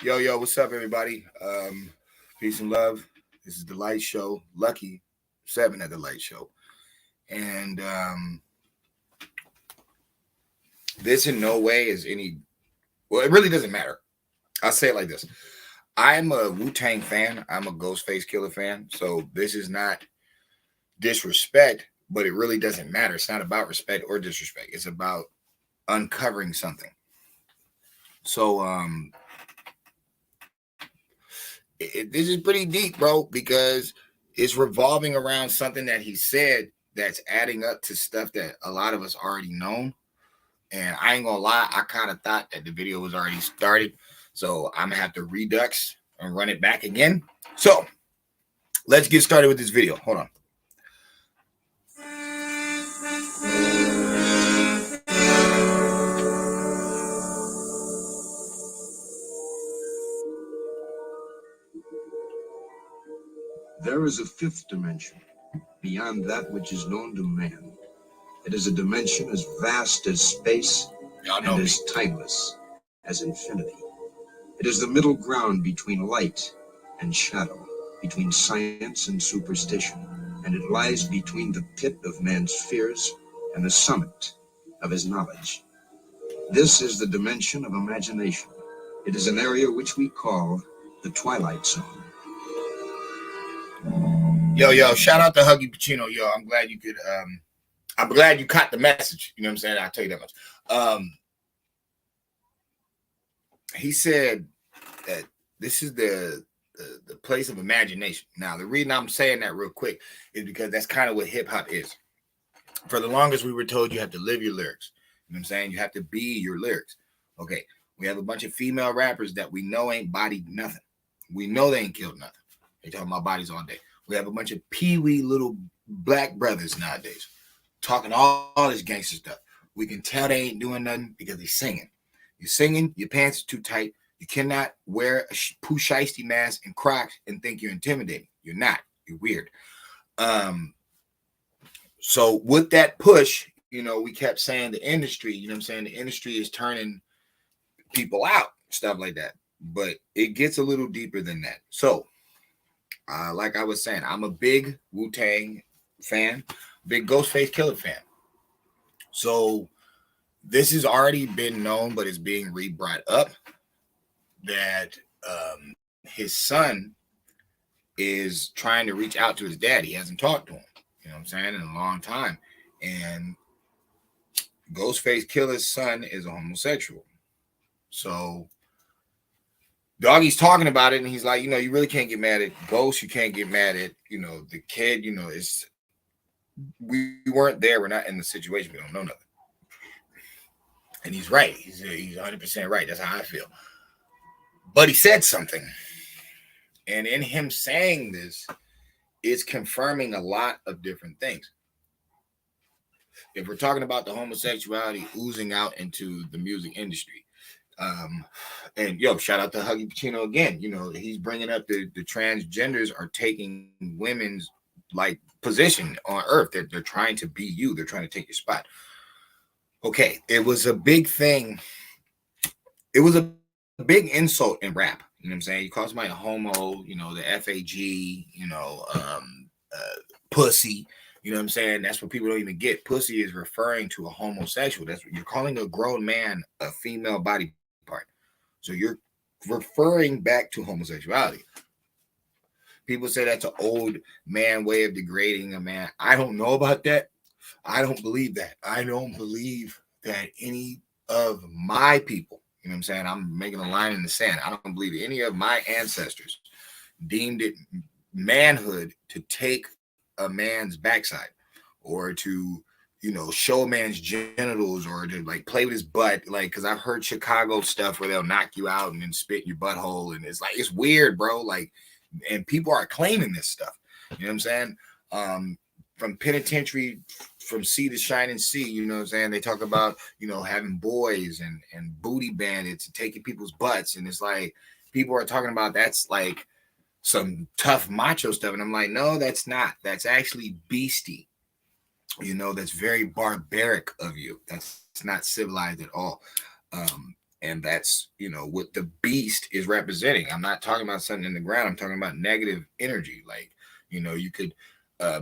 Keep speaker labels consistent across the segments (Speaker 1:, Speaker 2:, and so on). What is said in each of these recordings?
Speaker 1: Yo, what's up, everybody? Peace and love. This is the Light Show, Lucky 7 at the Light Show. And this in no way is any, well, it really doesn't matter. I'll say it like this. I'm a Wu-Tang fan. I'm a Ghostface Killer fan. So this is not disrespect, but it really doesn't matter. It's not about respect or disrespect. It's about uncovering something. So, this is pretty deep, bro, because it's revolving around something that he said that's adding up to stuff that a lot of us already know. And I ain't gonna lie, I kind of thought that the video was already started. So I'm gonna have to redux and run it back again. So let's get started with this video. Hold on.
Speaker 2: There is a fifth dimension, beyond that which is known to man. It is a dimension as vast as space and as timeless as infinity. It is the middle ground between light and shadow, between science and superstition, and it lies between the pit of man's fears and the summit of his knowledge. This is the dimension of imagination. It is an area which we call the Twilight Zone.
Speaker 1: Yo, shout out to Huggy Pacino. Yo, I'm glad you caught the message. You know what I'm saying? I'll tell you that much. He said that this is the place of imagination. Now, the reason I'm saying that real quick is because that's kind of what hip hop is. For the longest, we were told you have to live your lyrics. You know what I'm saying? You have to be your lyrics. Okay, we have a bunch of female rappers that we know ain't bodied nothing. We know they ain't killed nothing. They talking about bodies all day. We have a bunch of pee-wee little black brothers nowadays talking all this gangster stuff. We can tell they ain't doing nothing because they're singing. You're singing, your pants are too tight. You cannot wear a Pooh Shiesty mask and Crocs and think you're intimidating. You're not. You're weird. So with that push, we kept saying the industry, the industry is turning people out, stuff like that. But it gets a little deeper than that. So, like I was saying, I'm a big Wu-Tang fan, big Ghostface Killer fan. So this has already been known, but it's being re-brought up that his son is trying to reach out to his dad. He hasn't talked to him, in a long time. And Ghostface Killer's son is a homosexual. So Doggie's talking about it, and he's like, you really can't get mad at Ghost. You can't get mad at, the kid. We weren't there. We're not in the situation. We don't know nothing. And he's right. He's 100% right. That's how I feel. But he said something. And in him saying this, it's confirming a lot of different things. If we're talking about the homosexuality oozing out into the music industry, and shout out to Huggy Pacino again. He's bringing up the transgenders are taking women's position on earth. They're trying to be you. They're trying to take your spot. Okay, it was a big thing. It was a big insult in rap. You know what I'm saying? You call somebody a homo, the FAG, pussy. You know what I'm saying? That's what people don't even get. Pussy is referring to a homosexual. That's what you're calling a grown man a female body part. So you're referring back to homosexuality. People say that's an old man way of degrading a man. I don't know about that. I don't believe that. I don't believe that any of my people, you know what I'm saying? I'm making a line in the sand. I don't believe any of my ancestors deemed it manhood to take a man's backside or to, show a man's genitals or to play with his butt. Because I've heard Chicago stuff where they'll knock you out and then spit in your butthole. And it's weird, bro. And people are claiming this stuff. You know what I'm saying? From penitentiary, from sea to shining sea, you know what I'm saying? They talk about, having boys and booty bandits and taking people's butts. And it's people are talking about that's some tough macho stuff. And I'm like, no, that's not. That's actually beastie. That's very barbaric of you. That's not civilized at all. And that's, what the beast is representing. I'm not talking about something in the ground. I'm talking about negative energy. Like, you could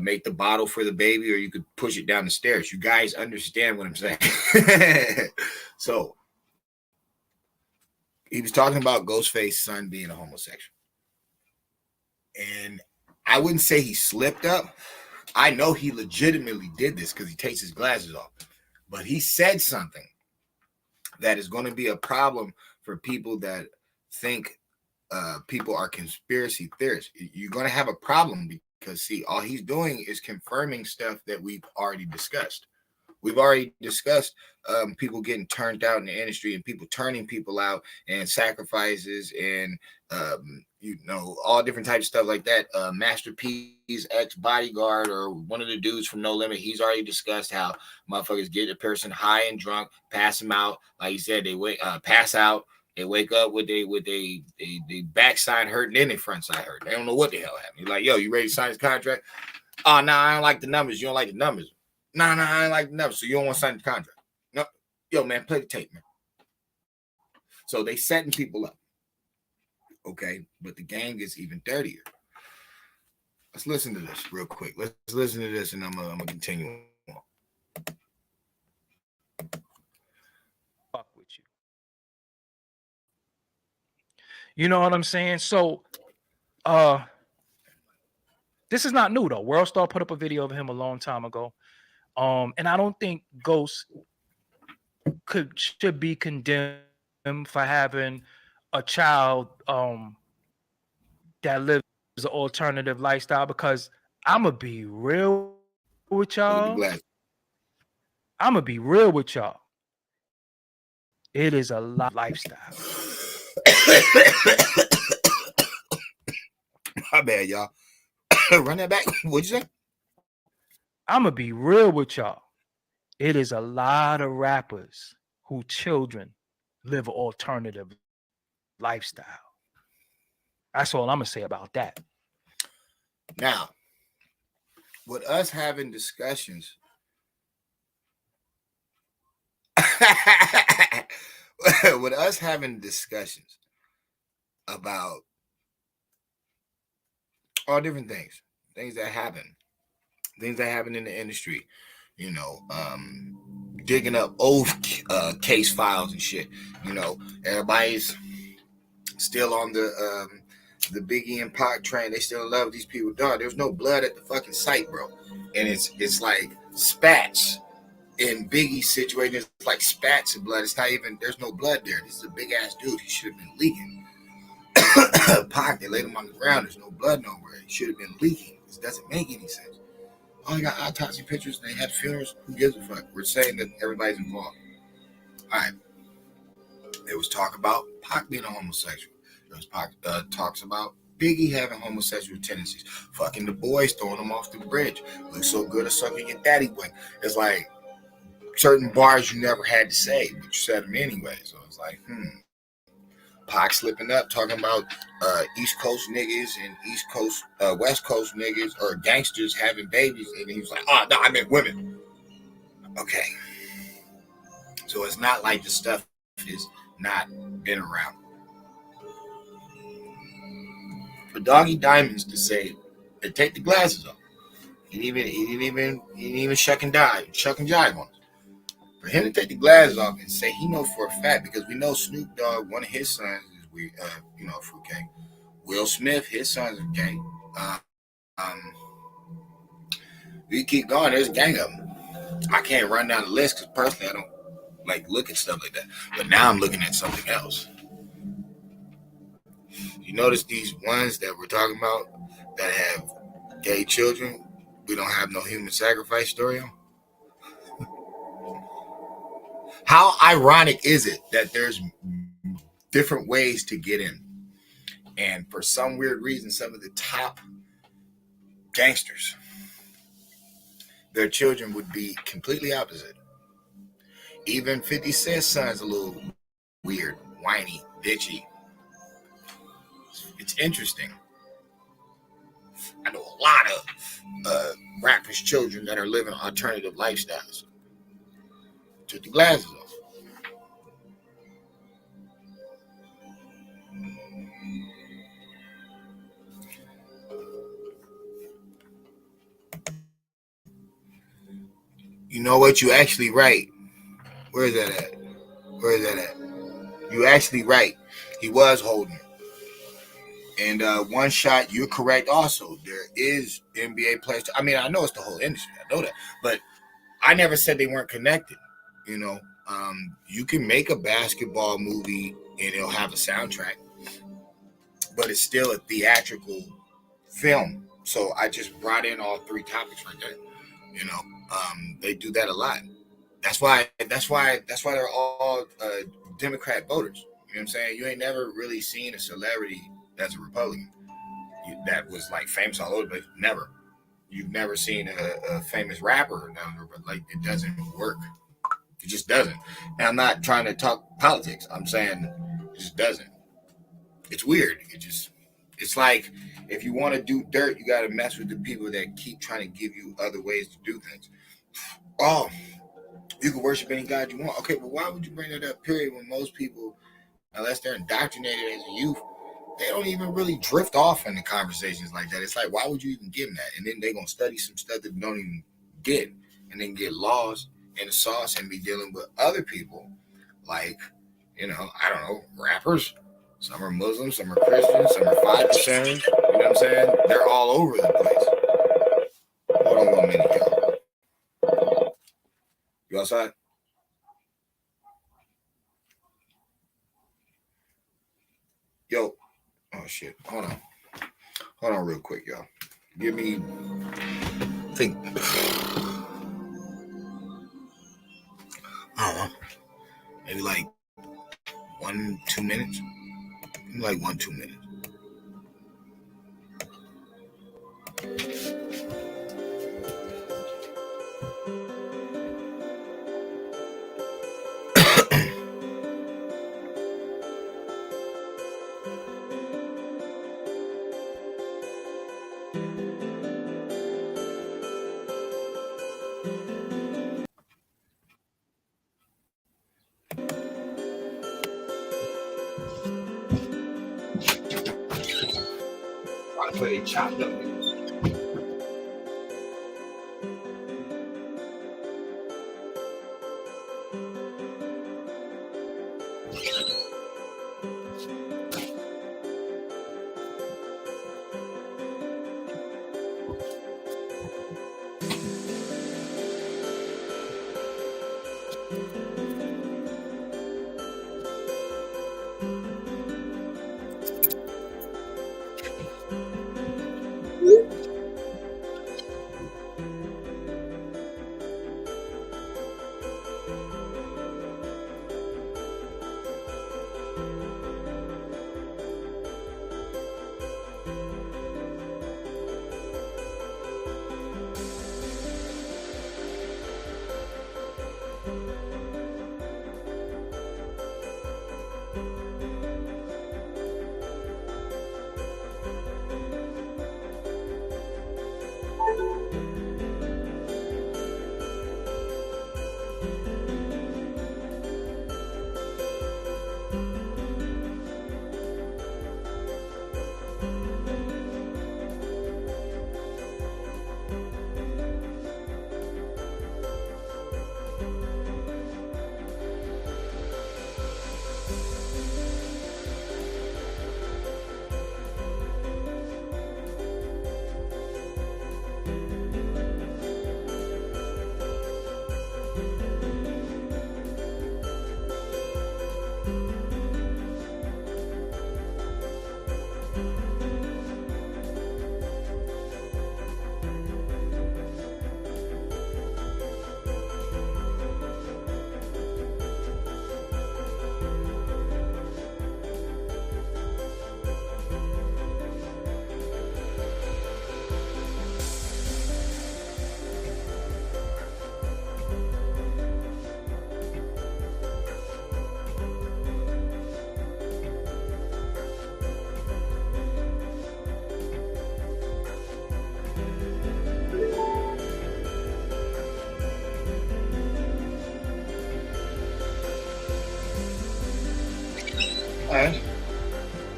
Speaker 1: make the bottle for the baby, or you could push it down the stairs. You guys understand what I'm saying? So he was talking about Ghostface's son being a homosexual. And I wouldn't say he slipped up. I know he legitimately did this because he takes his glasses off. But he said something that is going to be a problem for people that think people are conspiracy theorists. You're going to have a problem because, see, all he's doing is confirming stuff that we've already discussed. We've already discussed people getting turned out in the industry and people turning people out and sacrifices and, all different types of stuff like that. Master P's ex-bodyguard or one of the dudes from No Limit, he's already discussed how motherfuckers get a person high and drunk, pass them out. Like he said, they pass out. They wake up with they backside hurting and their front side hurting. They don't know what the hell happened. He's like, yo, you ready to sign this contract? Oh, no, I don't like the numbers. You don't like the numbers. No, I don't like the numbers. So you don't want to sign the contract. No, yo, man, play the tape, man. So they setting people up. Okay, but the game gets even dirtier. Let's listen to this real quick. Let's listen to this, and I'm gonna continue on.
Speaker 3: Fuck with you. You know what I'm saying? So, this is not new though. Worldstar put up a video of him a long time ago, and I don't think Ghost should be condemned for having a child that lives an alternative lifestyle, because I'm gonna be real with y'all. I'm gonna be real with y'all. It is a lifestyle.
Speaker 1: My bad, y'all. Run that back. What'd you say?
Speaker 3: I'm gonna be real with y'all. It is a lot of rappers whose children live an alternative lifestyle. That's all I'm gonna say about that.
Speaker 1: Now, with us having discussions, about all different things that happen in the industry, digging up old case files and shit. Everybody's still on the Biggie and Pac train. They still love these people. Dog, there's no blood at the fucking site, bro. And it's like spats in Biggie's situation. It's like spats of blood. It's not even, there's no blood there. This is a big ass dude. He should have been leaking. Pac, they laid him on the ground. There's no blood nowhere. He should have been leaking. This doesn't make any sense. Oh, you got autopsy pictures. They had funerals. Who gives a fuck? We're saying that everybody's involved. All right. There was talk about Pac being a homosexual. There was talks about Biggie having homosexual tendencies. Fucking the boys, throwing them off the bridge. Looks so good at sucking your daddy wing. It's like certain bars you never had to say, but you said them anyway. So it's like, Pac slipping up, talking about East Coast niggas and West Coast niggas or gangsters having babies. And he was like, oh, no, I meant women. Okay. So it's not like the stuff is not been around. For Doggie Diamonds to say, hey, take the glasses off. He didn't even shuck and jive on us. For him to take the glasses off and say he knows for a fact, because we know Snoop Dogg, one of his sons is fruit gang. Will Smith, his sons are gay. We keep going. There's a gang of them. I can't run down the list because personally I don't like look at stuff like that. But now I'm looking at something else. You notice these ones that we're talking about that have gay children, we don't have no human sacrifice story on? How ironic is it that there's different ways to get in? And for some weird reason, some of the top gangsters, their children would be completely opposite. Even 50 Cent's son's a little weird, whiny, bitchy. It's interesting. I know a lot of rappers' children that are living alternative lifestyles. Took the glasses off. You know what? You actually right. Where is that at? Where is that at? You actually right. He was holding it. And one shot, you're correct. Also, there is NBA players. I mean, I know it's the whole industry. I know that, but I never said they weren't connected. You know, you can make a basketball movie and it'll have a soundtrack, but it's still a theatrical film. So I just brought in all three topics right there. You know, they do that a lot. That's why they're all Democrat voters. You know what I'm saying? You ain't never really seen a celebrity that's a Republican that was like famous all over the place. Never. You've never seen a famous rapper like it doesn't work. It just doesn't. And I'm not trying to talk politics. I'm saying it just doesn't. It's weird. It's like if you want to do dirt, you got to mess with the people that keep trying to give you other ways to do things. Oh, you can worship any God you want. Okay, but why would you bring that up, period, when most people, unless they're indoctrinated as a youth, they don't even really drift off into conversations like that. It's like, why would you even give them that? And then they're going to study some stuff that they don't even get, and then get lost in the sauce and be dealing with other people like, you know, I don't know, rappers. Some are Muslims, some are Christians, some are 5%ers. You know what I'm saying? They're all over the place. Hold on 1 minute, y'all. You outside? Yo. Oh, shit. Hold on real quick, y'all. Give me, I think, I don't know, maybe like 1-2 minutes. Like 1-2 minutes. I play chopped up.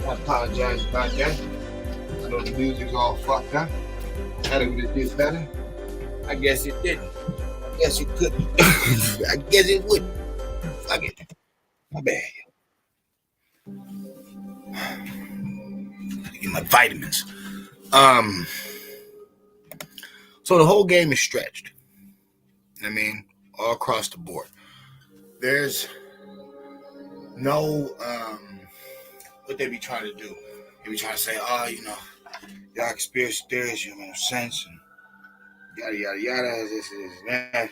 Speaker 1: I apologize about that. I know the music's all fucked up. Thought it would have did better. I guess it didn't. guess it could. I guess it would. Fuck it. My bad. Get my vitamins. So the whole game is stretched. I mean, all across the board. There's no what they be trying to do. They be trying to say, oh, y'all conspiracy theories, you make sense, and yada yada yada, this and that.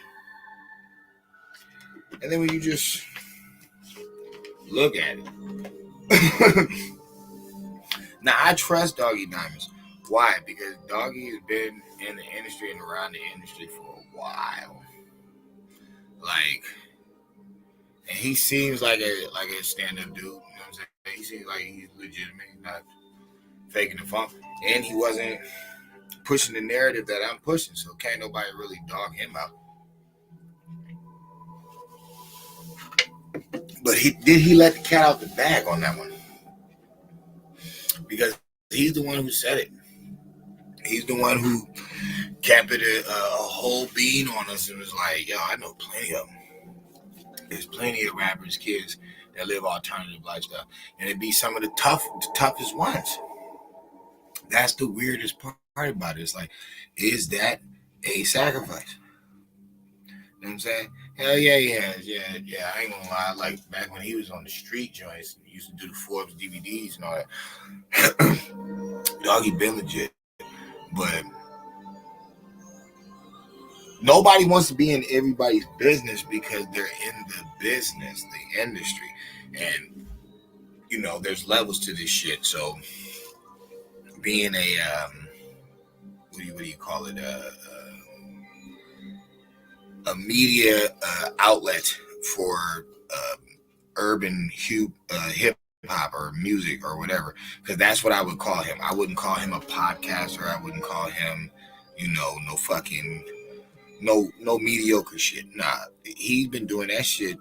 Speaker 1: And then when you just look at it. Now I trust Doggie Diamonds. Why? Because Doggie has been in the industry and around the industry for a while. Like, and he seems like a stand-up dude. You know what I'm saying? He seems like he's legitimate. He's not faking the funk. And he wasn't pushing the narrative that I'm pushing, so can't nobody really dog him out. But he let the cat out the bag on that one. Because he's the one who said it. He's the one who capped it a whole bean on us and was like, yo, I know plenty of them. There's plenty of rappers, kids that live alternative lifestyle. And it'd be some of the toughest ones. That's the weirdest part about it. It's like, is that a sacrifice? You know what I'm saying? Hell yeah, yeah. I ain't gonna lie. Like back when he was on the street joints, he used to do the Forbes DVDs and all that. Doggie been legit, but nobody wants to be in everybody's business because they're in the business, the industry, and there's levels to this shit. So being a what do you call it? A media outlet for urban hip hop or music or whatever, because that's what I would call him. I wouldn't call him a podcaster. I wouldn't call him, no fucking no mediocre shit. Nah, he's been doing that shit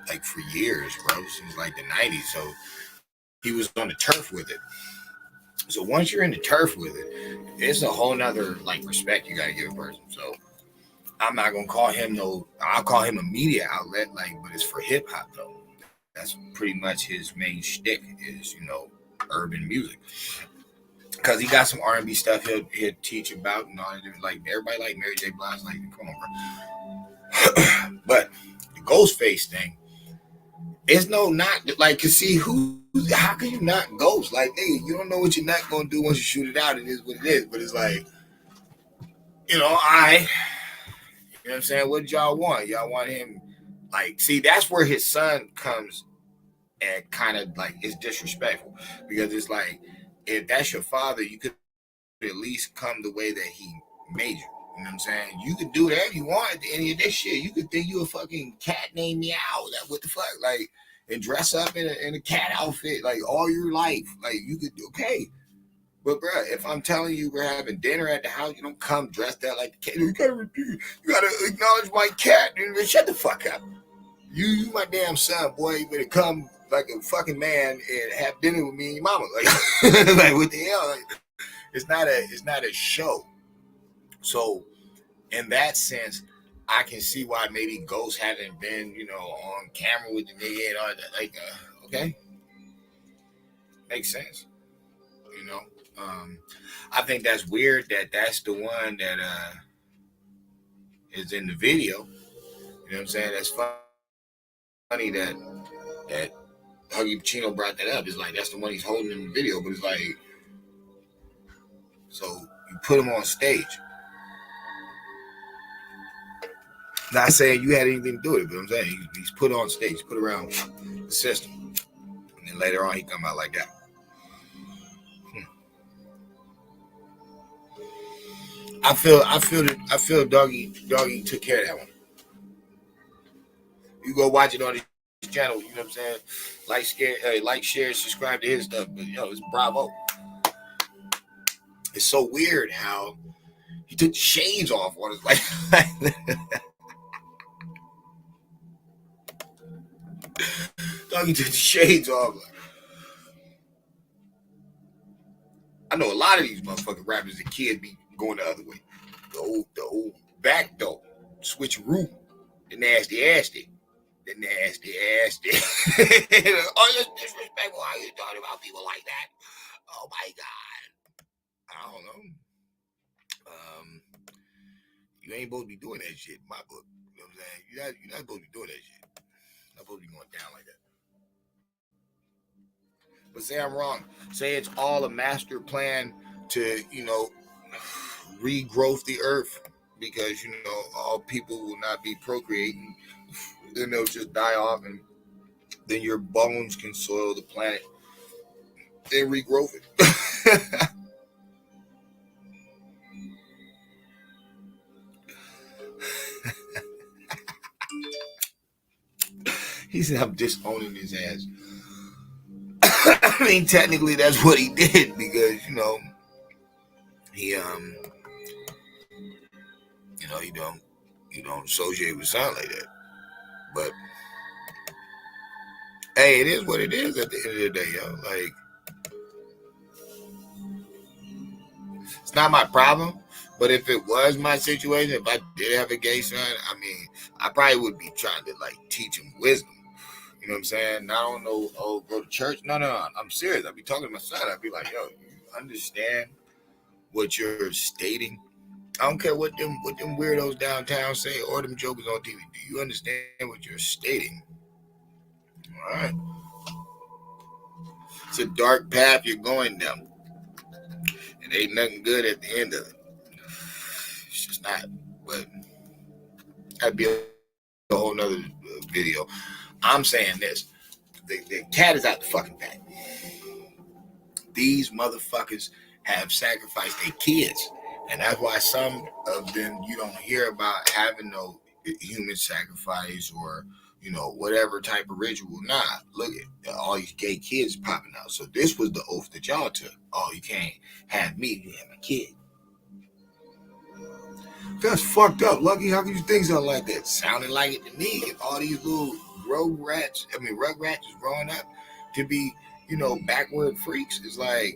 Speaker 1: like for years, bro, since like the 90s. So he was on the turf with it. So once you're in the turf with it, it's a whole nother like respect you gotta give a person. So I'm not gonna call him I'll call him a media outlet, but it's for hip hop though. That's pretty much his main shtick is, urban music. Because he got some R&B stuff he'll teach about and all that. Like everybody like Mary J. Blige, like, come on, bro. But the Ghostface thing, it's not like, cause see how can you not ghost? Like, nigga, you don't know what you're not gonna do once you shoot it out. It is what it is. But it's like, you know what I'm saying? What did y'all want? Y'all want him, like, see, that's where his son comes and kind of like is disrespectful, because it's like, if that's your father, you could at least come the way that he made you. You know what I'm saying? You could do whatever you want at the end of this shit. You could think you a fucking cat named Meow. That what the fuck? Like, and dress up in a cat outfit like all your life. Like, you could, okay. But bro, if I'm telling you we're having dinner at the house, you don't come dressed out like the cat. You gotta acknowledge my cat. Shut the fuck up. You my damn son, boy. You better come like a fucking man and have dinner with me and your mama. Like, like what the hell? Like, it's not a show. So in that sense, I can see why maybe Ghost haven't been, on camera with the nigga and all that. Like, okay, makes sense. I think that's weird that that's the one that is in the video. You know what I'm saying? That's funny that Huggy Pacino brought that up. It's like that's the one he's holding in the video, but it's like, so you put him on stage. Not saying you had anything to do with it, but I'm saying he's put on stage, put around the system, and then later on he come out like that. I feel Doggie took care of that one. You go watch it on his channel. You know what I'm saying? Like, share, subscribe to his stuff. But it's bravo. It's so weird how he took the shades off on his life. Doggie took the shades off. I know a lot of these motherfucking rappers, the kids be going the other way. The old back door. switch root. The nasty asty. The nasty asty. Oh, it's disrespectful how you talking about people like that. Oh my God. I don't know. You ain't supposed to be doing that shit in my book. You know what I'm saying? You're not supposed to be doing that shit. You're not supposed to be going down like that. But say I'm wrong. Say it's all a master plan to, regrowth the earth because, all people will not be procreating. Then they'll just die off and then your bones can soil the planet. Then regrowth it. He said, I'm disowning his ass. I mean, technically, that's what he did because, he, you don't associate with sound like that. But, hey, it is what it is at the end of the day, yo. Like, it's not my problem. But if it was my situation, if I did have a gay son, I mean, I probably would be trying to, teach him wisdom. You know what I'm saying? I don't know, go to church. No. I'm serious. I'd be talking to my son. I'd be like, yo, you understand what you're stating? I don't care what them weirdos downtown say or them jokers on TV. Do you understand what you're stating? All right. It's a dark path you're going down. It ain't nothing good at the end of it. It's just not. But that'd be a whole nother video. I'm saying this. The cat is out the fucking bag. These motherfuckers have sacrificed their kids. And that's why some of them you don't hear about having no human sacrifice or, whatever type of ritual. Nah, look at all these gay kids popping out. So this was the oath that y'all took. Oh, you can't have me, you have a kid. That's fucked up, Lucky. How can you think something like that? Sounded like it to me. If all these little rugrats is growing up to be, backward freaks, it's like,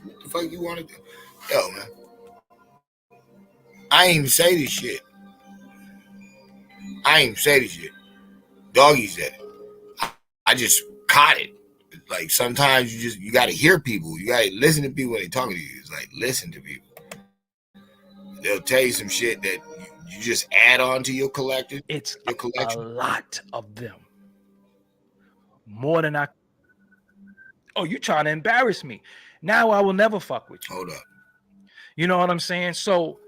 Speaker 1: what the fuck you want to do? Yo, man. I ain't even say this shit. Doggie said it. I just caught it. Like, sometimes you got to hear people. You got to listen to people when they talking to you. It's like, listen to people. They'll tell you some shit that you just add on to your collection.
Speaker 3: It's
Speaker 1: your collection.
Speaker 3: A lot of them. More than I. Oh, you trying to embarrass me. Now I will never fuck with you.
Speaker 1: Hold up.
Speaker 3: You know what I'm saying? So,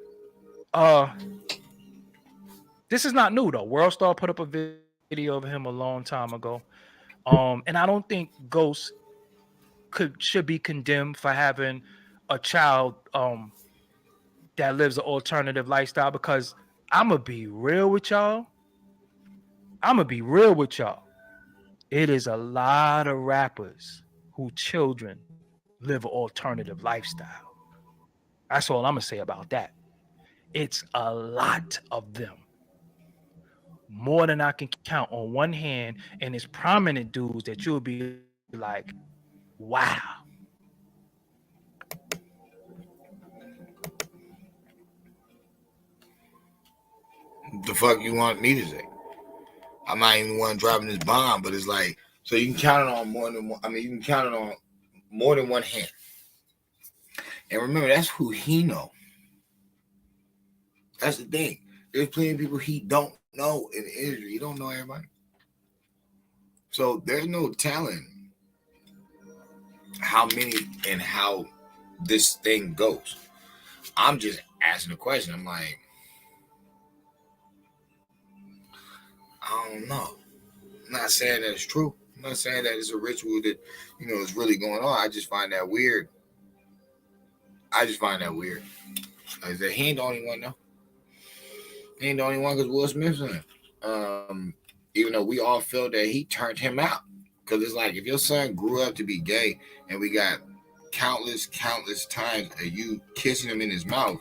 Speaker 3: this is not new though. Worldstar put up a video of him a long time ago. And I don't think Ghost should be condemned for having a child that lives an alternative lifestyle, because I'm gonna be real with y'all. It is a lot of rappers who children live an alternative lifestyle. That's all I'm gonna say about that. It's a lot of them. More than I can count on one hand, and it's prominent dudes that you'll be like, wow.
Speaker 1: The fuck you want me to say? I'm not even the one dropping this bomb, but it's like, so you can count it on more than one. I mean, you can count it on more than one hand. And remember, that's who he know. That's the thing. There's plenty of people he don't know in the industry. He don't know everybody. So there's no telling how many and how this thing goes. I'm just asking a question. I'm like, I don't know. I'm not saying that it's true. I'm not saying that it's a ritual that, is really going on. I just find that weird. Like I said, he ain't the only one, though. He ain't the only one because Will Smith's in it. Even though we all felt that he turned him out. Because it's like, if your son grew up to be gay and we got countless times of you kissing him in his mouth,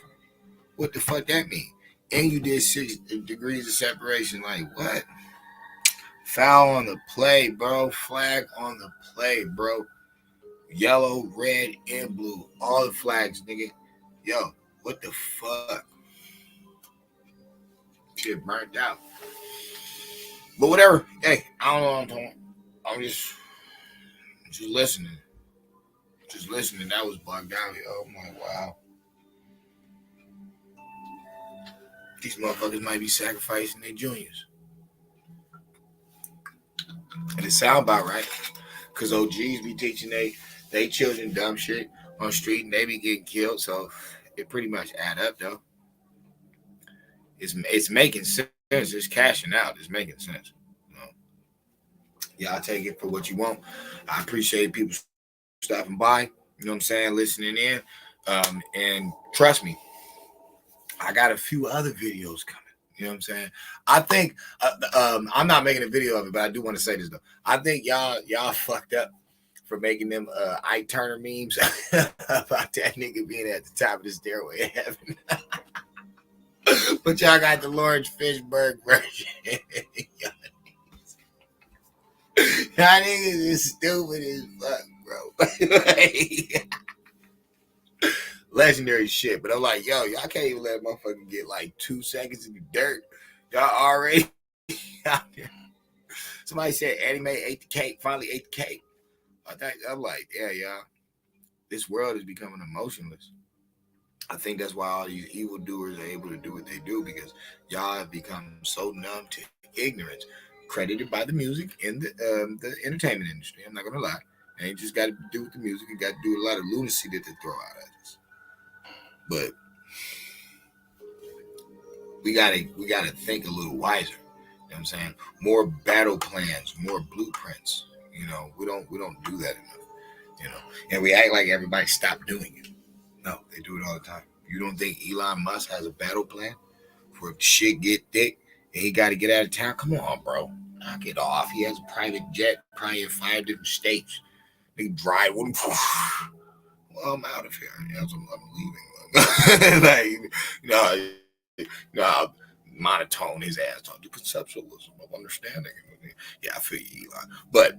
Speaker 1: what the fuck that mean? And you did 6 degrees of separation. Like, what? Foul on the play, bro. Flag on the play, bro. Yellow, red, and blue. All the flags, nigga. Yo, what the fuck? shit burnt out. But whatever. Hey, I don't know what I'm talking. I'm just listening. Just listening. That was bugged out. Oh my wow. These motherfuckers might be sacrificing their juniors. And it sound about right. Because OGs be teaching they children dumb shit on the street and they be getting killed. So it pretty much add up though. It's making sense. It's cashing out. It's making sense. Y'all take it for what you want. I appreciate people stopping by. You know what I'm saying? Listening in. And trust me, I got a few other videos coming. You know what I'm saying? I think I'm not making a video of it, but I do want to say this though. I think y'all fucked up for making them Ike Turner memes about that nigga being at the top of the stairway of heaven. But y'all got the Lawrence Fishburne version. Y'all niggas is stupid as fuck, bro. Legendary shit. But I'm like, yo, y'all can't even let a motherfucker get like 2 seconds in the dirt. Y'all already out there. Somebody said anime ate the cake, finally ate the cake. I'm like, yeah, y'all. This world is becoming emotionless. I think that's why all these evildoers are able to do what they do, because y'all have become so numb to ignorance, credited by the music and the entertainment industry. I'm not gonna lie. It ain't just got to do with the music. It got to do with a lot of lunacy that they throw out at us. But we gotta think a little wiser. You know what I'm saying? More battle plans, more blueprints. You know, we don't do that enough. You know, and we act like everybody stopped doing it. No, they do it all the time. You don't think Elon Musk has a battle plan for if shit get thick and he got to get out of town? Come on, bro. Knock it off. He has a private jet, probably in 5 different states. They drive with him. Well, I'm out of here. I'm leaving. Like, monotone his ass on the conceptualism of understanding. Yeah, I feel you, Elon. But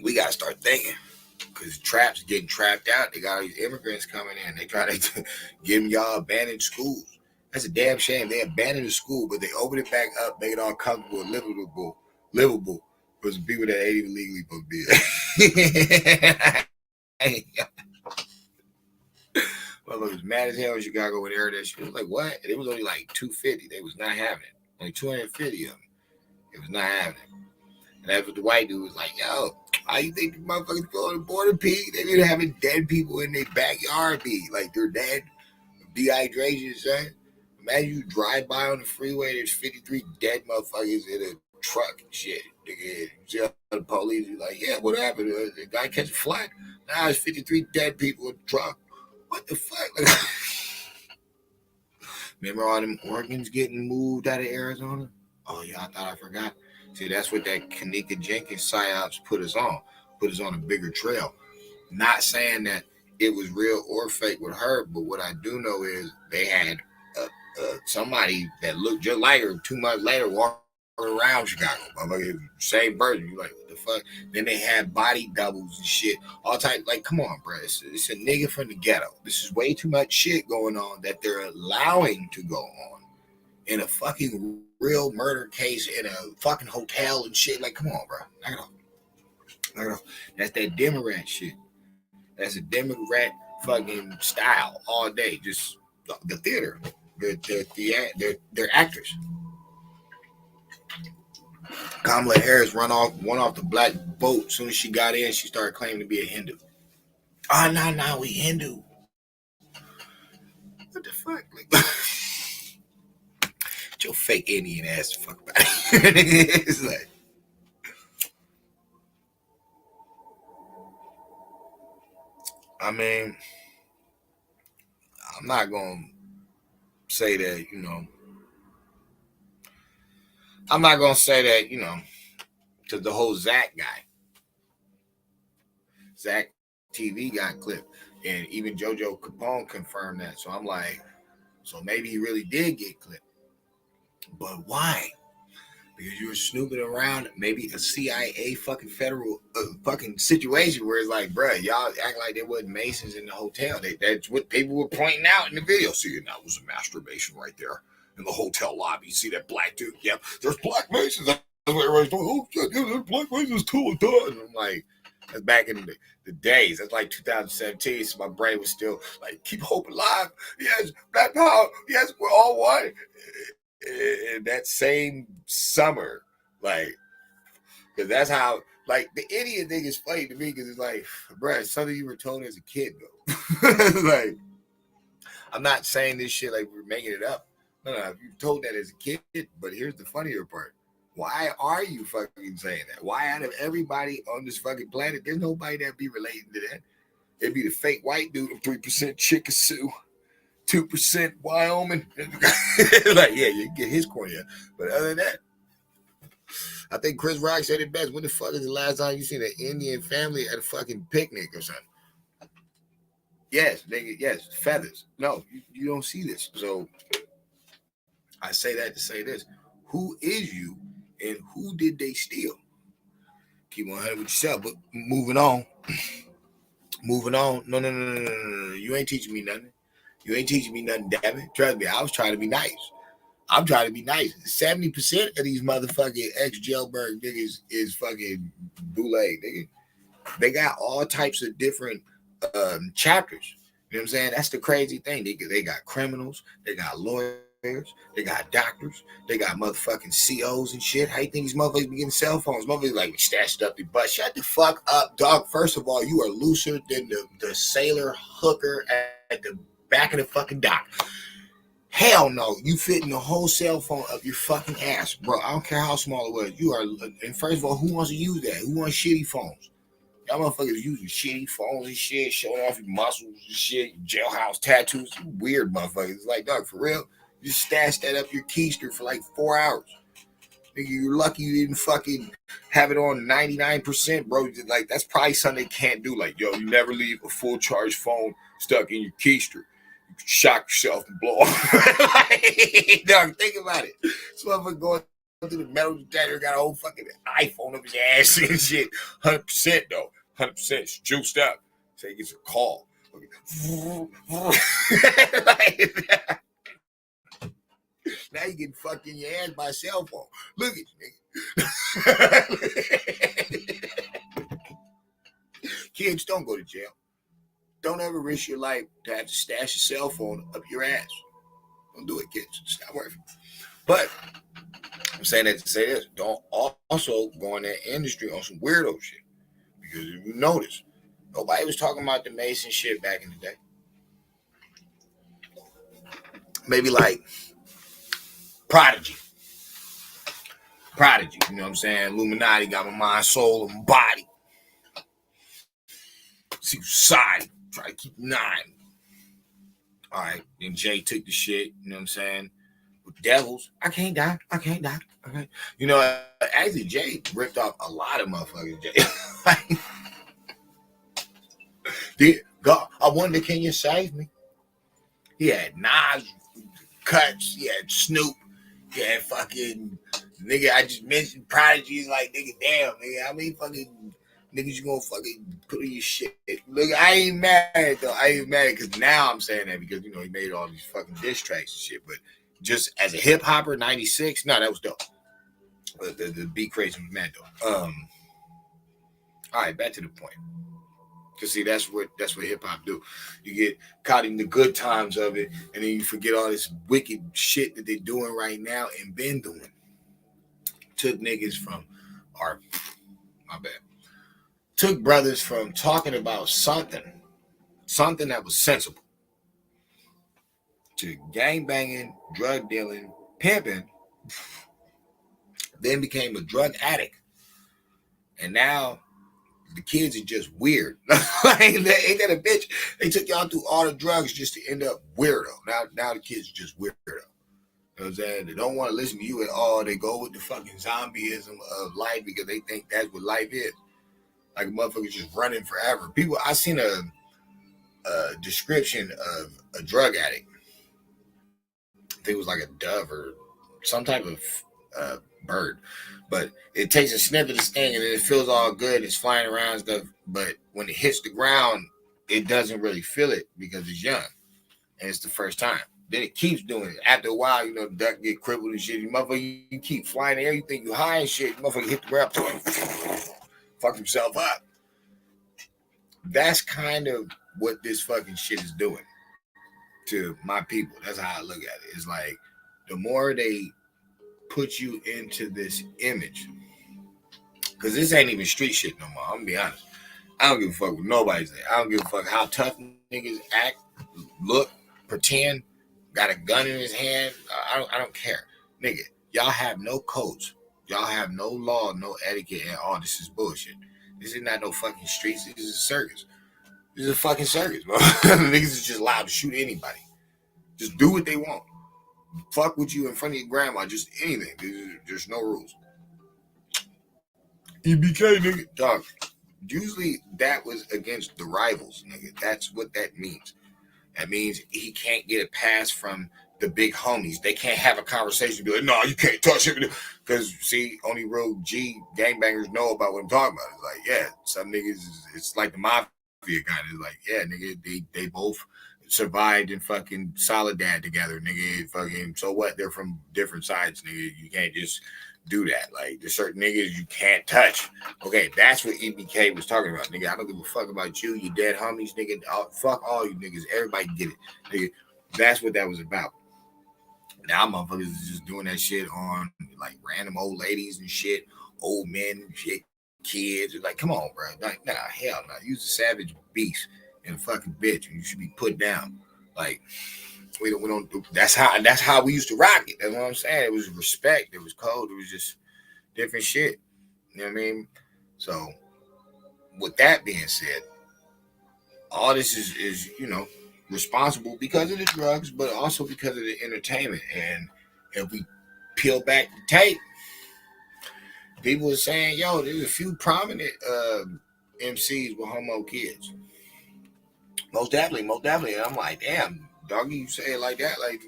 Speaker 1: we got to start thinking. Because traps getting trapped out. They got all these immigrants coming in. They try to give them y'all abandoned schools. That's a damn shame. They abandoned the school, but they open it back up, make it all comfortable and livable for some people that ain't even legally supposed to be. Motherfuckers mad as hell in Chicago when they heard that shit. It was like, what? And it was only like 250. They was not having it. Only 250 of them. It was not having it. And that's what the white dude was like, yo, how you think the motherfuckers go to the border, P? They been having dead people in their backyard, P. Like, they're dead. Dehydration, son. Imagine you drive by on the freeway, there's 53 dead motherfuckers in a truck and shit. Nigga, you the police, you're like, yeah, what happened? The guy catch a flat. Now there's 53 dead people in the truck. What the fuck? Like, remember all them organs getting moved out of Arizona? Oh, y'all thought I forgot? See, that's what that Kanika Jenkins psyops put us on a bigger trail. Not saying that it was real or fake with her, but what I do know is they had somebody that looked just like her 2 months later walking around Chicago. Same person. You like, what the fuck? Then they had body doubles and shit. All type. Like, come on, bro. It's a nigga from the ghetto. This is way too much shit going on that they're allowing to go on in a fucking real murder case in a fucking hotel and shit. Like, come on, bro. Knock it off. Knock it off. That's that Democrat shit. That's a Democrat fucking style all day. Just the theater. They're actors. Kamala Harris won off the black boat. As soon as she got in, she started claiming to be a Hindu. Oh, no, we Hindu. What the fuck? Like, your fake Indian ass the fuck about it. It's like, I mean, I'm not gonna say that, I'm not gonna say that, to the whole Zach guy. Zach TV got clipped, and even JoJo Capone confirmed that. So I'm like, so maybe he really did get clipped. But why? Because you were snooping around maybe a CIA fucking federal fucking situation where it's like, bruh, y'all act like there wasn't Masons in the hotel. That's what people were pointing out in the video. See, that was a masturbation right there. in the hotel lobby. You see that black dude? Yep, there's black Masons. That's what everybody's doing. Oh shit, yeah, there's black Masons too. And I'm like, that's back in the days. That's like 2017. So my brain was still like, keep hope alive. Yes, black power. Yes, we're all one. In that same summer, like, because that's how, like, the idiot thing is funny to me because it's like, bruh, something you were told as a kid, though. Like, I'm not saying this shit like we're making it up. No, you told that as a kid, but here's the funnier part. Why are you fucking saying that? Why out of everybody on this fucking planet, there's nobody that be relating to that? It'd be the fake white dude of 3% Chickasaw, 2% Wyoming. Like, yeah, you can get his cornea. But other than that, I think Chris Rock said it best. When the fuck is the last time you seen an Indian family at a fucking picnic or something? Yes, nigga, yes, feathers. No, you don't see this. So I say that to say this. Who is you and who did they steal? Keep on ahead with yourself, but moving on. Moving on. No. You ain't teaching me nothing. You ain't teaching me nothing, damn it. Trust me, I was trying to be nice. I'm trying to be nice. 70% of these motherfucking ex-jailbird niggas is fucking boule, nigga. They got all types of different chapters. You know what I'm saying? That's the crazy thing. They got criminals. They got lawyers. They got doctors. They got motherfucking COs and shit. How you think these motherfuckers be getting cell phones? Motherfuckers like stashed up their butt. Shut the fuck up, dog. First of all, you are looser than the sailor hooker at the back of the fucking dock. Hell no, you fitting the whole cell phone up your fucking ass, bro. I don't care how small it was. You are, and first of all, who wants to use that? Who wants shitty phones? Y'all motherfuckers using shitty phones and shit, showing off your muscles and shit, jailhouse tattoos, you weird motherfuckers. It's like, dog, for real, you just stash that up your keister for like 4 hours. Nigga, you're lucky you didn't fucking have it on 99%, bro. Like, that's probably something they can't do. Like, yo, you never leave a full charge phone stuck in your keister. You can shock yourself and blow off. Like, dog, think about it. This motherfucker going through the metal detector, got a whole fucking iPhone up his ass and shit. 100% though. 100% juiced up. So he gets a call. Like, now you getting fucked in your ass by a cell phone. Look at you, nigga. Kids, don't go to jail. Don't ever risk your life to have to stash your cell phone up your ass. Don't do it, kids. It's not worth it. But I'm saying that to say this. Don't also go in that industry on some weirdo shit. Because if you notice, nobody was talking about the Mason shit back in the day. Maybe like Prodigy, you know what I'm saying? Illuminati got my mind, soul, and body. Secret society, try to keep 9. All right, then Jay took the shit, you know what I'm saying? With devils, I can't die. Okay. You know, actually, Jay ripped off a lot of motherfuckers, Jay. God, I wonder, can you save me? He had Nas cuts, he had Snoop, he had fucking nigga. I just mentioned Prodigy. Like, nigga, damn, nigga, how many fucking niggas you gonna fucking put in your shit? Look, I ain't mad though. I ain't mad because now I'm saying that because, you know, he made all these fucking diss tracks and shit. But just as a hip hopper, 96, no, that was dope. But the beat crazy was mad though. All right, back to the point. Cause see, that's what hip hop do. You get caught in the good times of it, and then you forget all this wicked shit that they're doing right now and been doing. Took niggas from Took brothers from talking about something that was sensible, to gang banging, drug dealing, pimping, then became a drug addict, and now the kids are just weird. Like, ain't that a bitch? They took y'all through all the drugs just to end up weirdo. Now the kids are just weirdo. You know what I'm saying? They don't want to listen to you at all. They go with the fucking zombieism of life because they think that's what life is. Like a motherfucker just running forever. People, I seen a description of a drug addict. I think it was like a dove or some type of bird. But it takes a sniff of this thing and then it feels all good. It's flying around and stuff. But when it hits the ground, it doesn't really feel it because it's young. And it's the first time. Then it keeps doing it. After a while, you know, the duck get crippled and shit. You motherfucker, you keep flying in the air, you think you high and shit. You motherfucker hit the ground, fuck himself up. That's kind of what this fucking shit is doing to my people. That's how I look at it. It's like the more they put you into this image, because this ain't even street shit no more. I'm gonna be honest. I don't give a fuck what nobody's there. I don't give a fuck how tough niggas act, look, pretend, got a gun in his hand. I don't care. Nigga, y'all have no codes. Y'all have no law, no etiquette, and all this is bullshit. This is not no fucking streets. This is a circus. This is a fucking circus, bro. Niggas is just allowed to shoot anybody. Just do what they want. Fuck with you in front of your grandma. Just anything. There's no rules. EBK, nigga. Dog. Usually that was against the rivals, nigga. That's what that means. That means he can't get a pass from the big homies. They can't have a conversation and be like, no, you can't touch him. Because, see, only real G gangbangers know about what I'm talking about. It's like, yeah, some niggas, it's like the mafia guy. It's like, yeah, nigga, they both survived in fucking Soledad together, nigga. Fucking, so what? They're from different sides, nigga. You can't just do that. Like, there's certain niggas you can't touch. Okay, that's what EBK was talking about, nigga. I don't give a fuck about you, you dead homies, nigga. Fuck all you niggas. Everybody get it, nigga. That's what that was about. Now motherfuckers is just doing that shit on like random old ladies and shit, old men and shit, kids. It's like, come on, bro. Like, nah, hell no. You's a savage beast and a fucking bitch, and you should be put down. Like, we don't do. That's how we used to rock it. That's what I'm saying. It was respect. It was code. It was just different shit. You know what I mean? So, with that being said, all this is you know, responsible because of the drugs, but also because of the entertainment. And if we peel back the tape, people are saying, yo, there's a few prominent MCs with homo kids. Most definitely. And I'm like, damn, Doggie, you say it like that? Like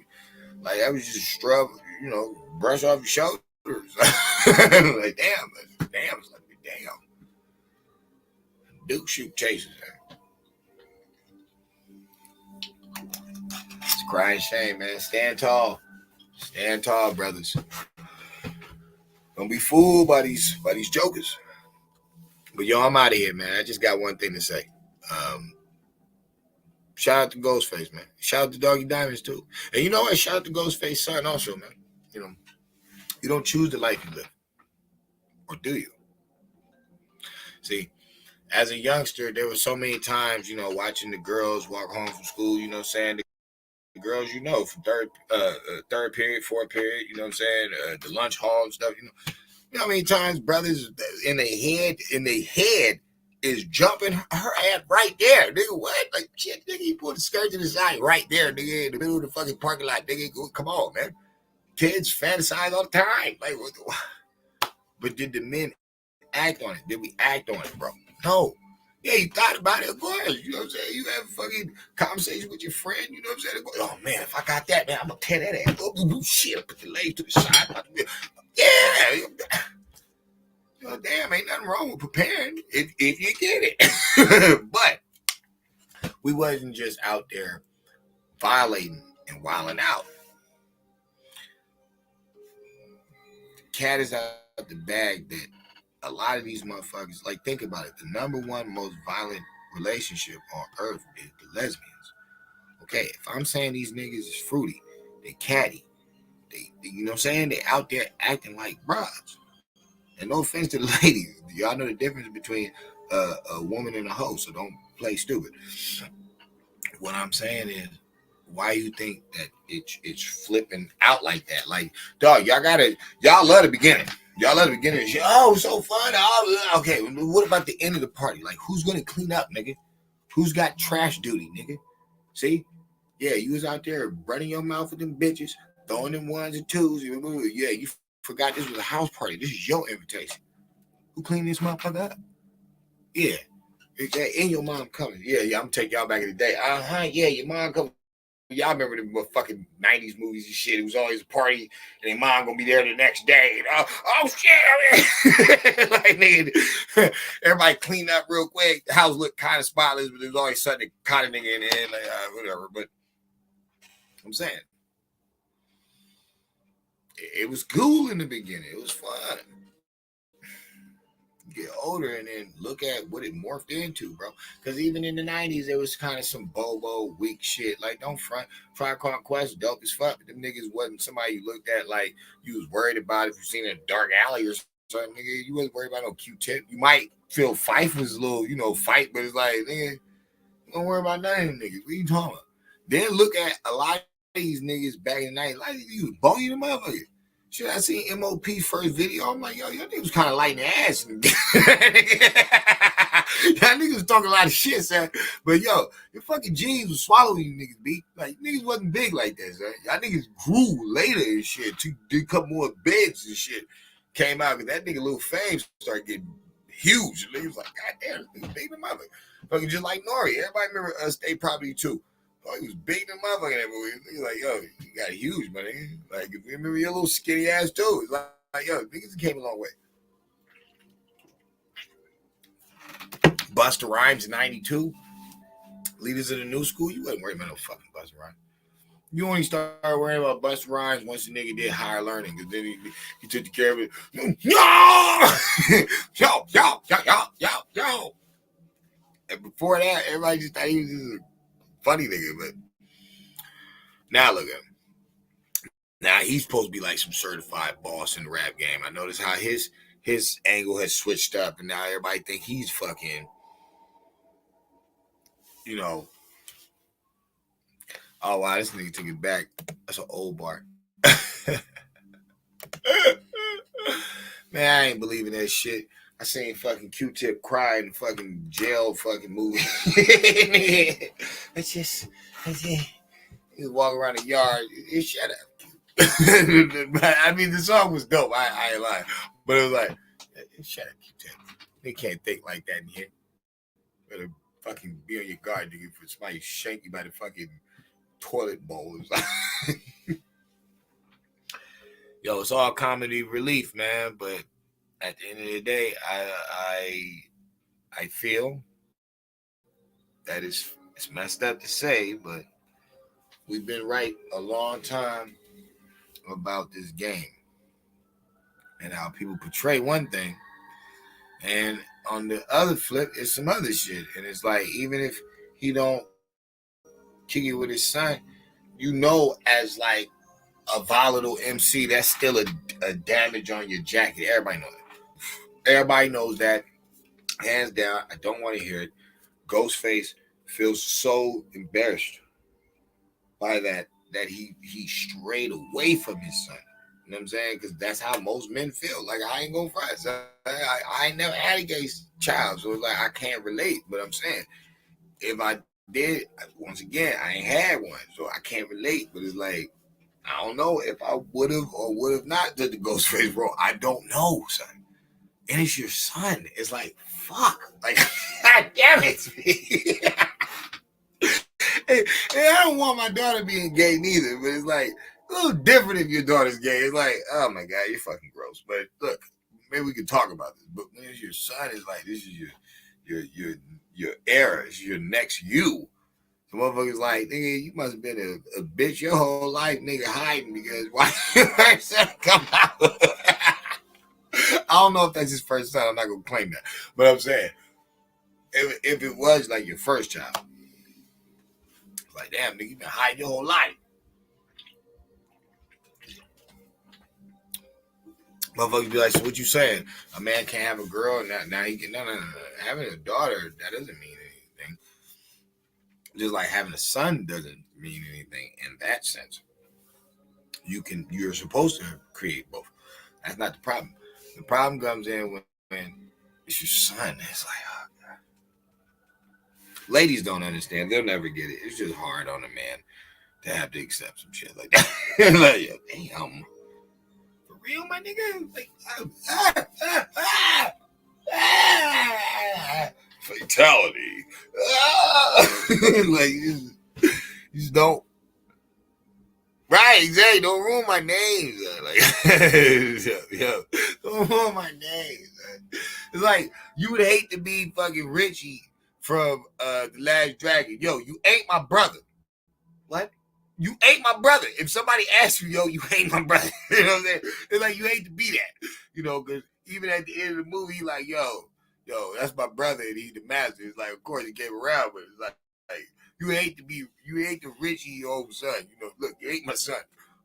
Speaker 1: that was just you know, brush off your shoulders. Like, damn. It's like, damn. Duke shoot chases, man. It's a crying shame, man. Stand tall, brothers. Don't be fooled by these jokers. But yo, I'm out of here, man. I just got one thing to say. Shout out to Ghostface, man. Shout out to Doggie Diamonds too. And you know what? Shout out to Ghostface son also, man. You know, you don't choose the life you live, or do you? See, as a youngster, there were so many times, you know, watching the girls walk home from school. You know, what I'm saying, the girls, you know, from third period, fourth period. You know, what I'm saying, the lunch hall and stuff. You know how many times brothers in their head is jumping her ass right there, nigga. What? Like, shit, nigga, you put the skirt to the side right there, nigga, in the middle of the fucking parking lot, nigga. Come on, man. Kids fantasize all the time. Like, but did the men act on it? Did we act on it, bro? No. Yeah, you thought about it, of course. You know what I'm saying? You have a fucking conversation with your friend, you know what I'm saying? Oh, man, if I got that, man, I'm going to tear that ass. Oh, shit, put the legs to the side. Yeah. Oh, damn, ain't nothing wrong with preparing if you get it. But we wasn't just out there violating and wilding out. The cat is out of the bag that a lot of these motherfuckers, like, think about it. The number one most violent relationship on earth is the lesbians. Okay, if I'm saying these niggas is fruity, they catty, they you know what I'm saying? They out there acting like broads. And no offense to the ladies, y'all know the difference between a woman and a hoe, so don't play stupid. What I'm saying is, why you think that it's flipping out like that? Like, dog, y'all love the beginning. Y'all love the beginning. Oh, so fun. Oh, okay, what about the end of the party? Like, who's gonna clean up, nigga? Who's got trash duty, nigga? See? Yeah, you was out there running your mouth with them bitches, throwing them ones and twos. Yeah, you forgot this was a house party. This is your invitation. Who cleaned this motherfucker up? Yeah. And your mom coming. Yeah, I'm gonna take y'all back in the day. Yeah, your mom coming. Y'all remember the fucking 90s movies and shit. It was always a party, and their mom gonna be there the next day. And, oh shit! Like, nigga, everybody cleaned up real quick. The house looked kind of spotless, but there was always something that caught a nigga in the end. Like, whatever. But I'm saying, it was cool in the beginning. It was fun. Get older and then look at what it morphed into, bro. Because even in the 90s, there was kind of some bobo, weak shit. Like, don't front. Tribe Called Quest, dope as fuck. But them niggas wasn't somebody you looked at like you was worried about if you seen a dark alley or something. Nigga, you wasn't worried about no Q-tip. You might feel Fife was a little, fight, but it's like, nigga, don't worry about none of them niggas. What you talking about? Then look at a lot of these niggas back in the 90s. Like, you was bony the motherfucker. Shit, I seen MOP's first video. I'm like, yo, your niggas kind of lighting the ass. Y'all niggas was talking a lot of shit, son. But yo, your fucking jeans was swallowing you niggas, B. Like, niggas wasn't big like that, son. Y'all niggas grew later and shit. Did a couple more beds and shit. Came out because that nigga Lil Fame started getting huge. And niggas like, God damn, this nigga big the mother. Fucking just like Nori. Everybody remember State Property 2. Oh, he was big than motherfucker in that movie. He's like, yo, you got huge, man. Like, if you remember your little skinny ass too. It's like, yo, niggas came a long way. Busta Rhymes in 92. Leaders of the New School. You wasn't worried about no fucking Busta Rhymes. You only started worrying about Busta Rhymes once the nigga did Higher Learning. Because then he took care of it. Yo. And before that, everybody just thought he was just a funny nigga, but now look at him. Now he's supposed to be like some certified boss in the rap game. I noticed how his angle has switched up, and now everybody think he's fucking, oh wow, this nigga took it back. That's an old bar. Man, I ain't believing that shit. I seen fucking Q-Tip cry in the fucking jail fucking movie. It's just, he was walking around the yard. Shut up. I mean, the song was dope. I ain't lying. But it was like, shut up, Q-Tip. They can't think like that in here. Better fucking be on your guard, nigga, for somebody shank you by the fucking toilet bowl. Yo, it's all comedy relief, man, but at the end of the day, I feel that it's messed up to say, but we've been right a long time about this game and how people portray one thing, and on the other flip, it's some other shit. And it's like, even if he don't kick it with his son, as like a volatile MC, that's still a damage on your jacket. Everybody knows that. Everybody knows that, hands down. I don't want to hear it. Ghostface feels so embarrassed by that he strayed away from his son. You know what I'm saying? Because that's how most men feel. Like, I ain't gonna front. So I ain't never had a gay child, so it's like I can't relate. But I'm saying, if I did, once again, I ain't had one, so I can't relate. But it's like, I don't know if I would have or would have not did the Ghostface role. I don't know, son. And it's your son. It's like, fuck. Like, God damn it. And I don't want my daughter being gay neither, but it's like a little different if your daughter's gay. It's like, oh my God, you're fucking gross. But look, maybe we can talk about this. But when it's your son, it's like, this is your era. It's your next you. The motherfucker's like, nigga, you must have been a bitch your whole life, nigga, hiding because why your first son come out? I don't know if that's his first son. I'm not gonna claim that, but I'm saying if it was like your first child, it's like, damn, nigga, you been hiding your whole life. Motherfuckers be like, so what you saying? A man can't have a girl and now he can no. Having a daughter, that doesn't mean anything. Just like having a son doesn't mean anything in that sense. You're supposed to create both. That's not the problem. The problem comes in when it's your son. It's like, oh God. Ladies don't understand. They'll never get it. It's just hard on a man to have to accept some shit like that. Like, yo, damn. For real, my nigga? Like, fatality. Like, you just don't. Right, exactly. Don't ruin my name. Like, yo, don't ruin my name. It's like you would hate to be fucking Richie from The Last Dragon. Yo, you ain't my brother. What? You ain't my brother. If somebody asks you, yo, you ain't my brother. You know what I'm saying? It's like, you hate to be that. You know, because even at the end of the movie, he like, yo, that's my brother, and he's the master. It's like, of course, he came around, but it's like you hate the Richie, your old son. You know, look, you ain't my son.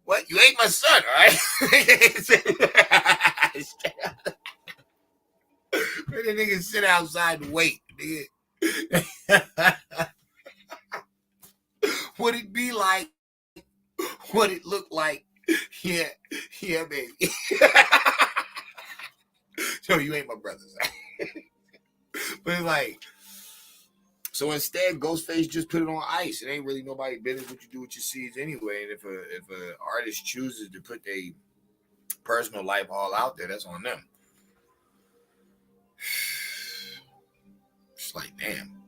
Speaker 1: What? You ain't my son, all right? The nigga sit outside and wait, nigga. Would it be like what it looked like? Yeah, baby. So you ain't my brother. But it's like, so instead, Ghostface just put it on ice. It ain't really nobody business what you do with your seeds anyway. And if a artist chooses to put their personal life all out there, that's on them. It's like, damn.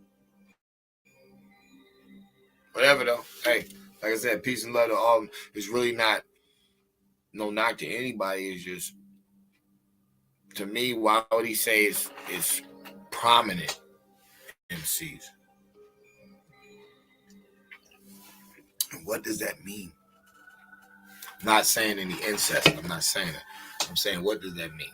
Speaker 1: Whatever though. Hey, like I said, peace and love to all. It's really not no knock to anybody. It's just, to me, why would he say it's prominent MCs? And what does that mean? I'm not saying any incest. I'm not saying that. I'm saying, what does that mean?